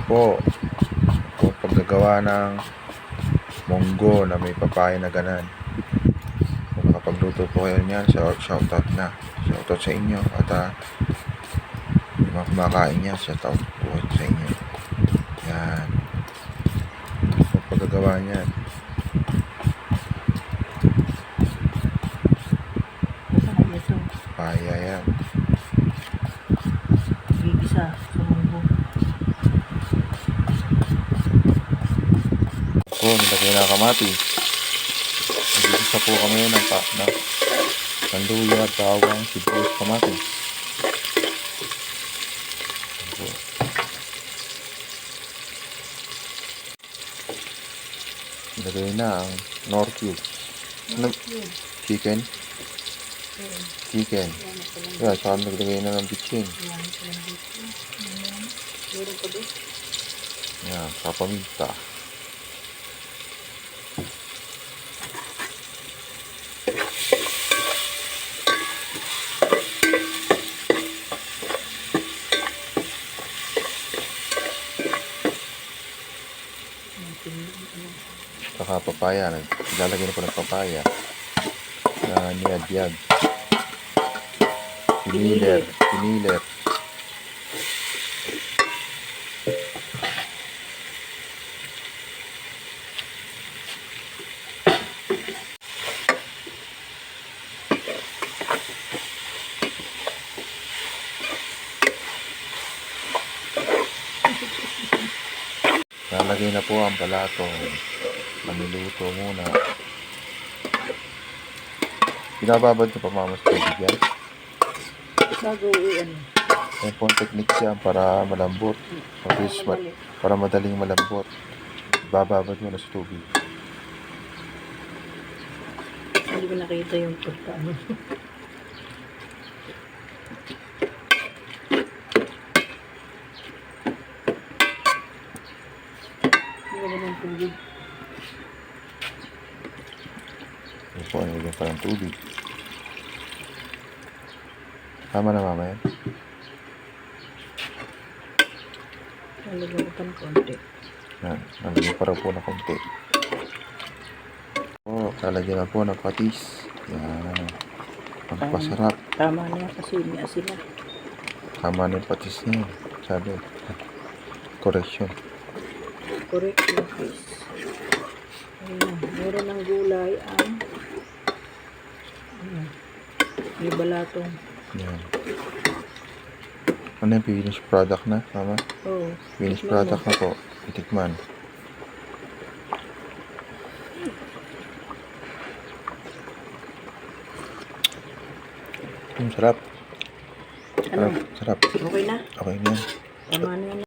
po kung paggagawa ng munggo na may papaya na ganan. Kung nakapagluto po kayo niyan, shoutout na. Shoutout sa inyo. At yung mga kumakain niya, shoutout po sa inyo. Yan. Kung paggagawa niyan. Papaya yan. Gigisa sa munggo. Po, nilagay na kamati. Nagigisa po kami ng luya, bawang, sibuyas, kamatis. Po. Nilagay na ang Knorr cube. Chicken. Yeah, saka naglagay na ng bitchin. Yan, saka paminta. Saka papaya, naglalagay na po ng papaya na niyad-yad. Piniler. Lalagay na po ang balatong. Maniluto muna. Binababad na pa mama sa tubig yan. Bago iyan. Yan po ang technique siya para malambot. Para madaling malambot. Bababad mo na sa tubig. Hindi ko nakita yung pagkaano. Hindi ko ng tubig. Yan po, nilagyan pa ng tubig. Tama na mama yan. Nalagyan ko pa ng konti. Yan, nalagyan pa rin po na konti. Lalagyan na po ng patis. Yan. Pagpasarap. Tama na yan kasi may asin na. Tama na yung patis niya. Sabi. Correction. Correct yung fish. Ayun na. Meron ng gulay ang may balatong. Yan. Ano yung finished product na, mama? Oo. Finished product na po. Itikman. Sarap. Ano? Sarap. Okay na? Okay na yan. Tama na yan.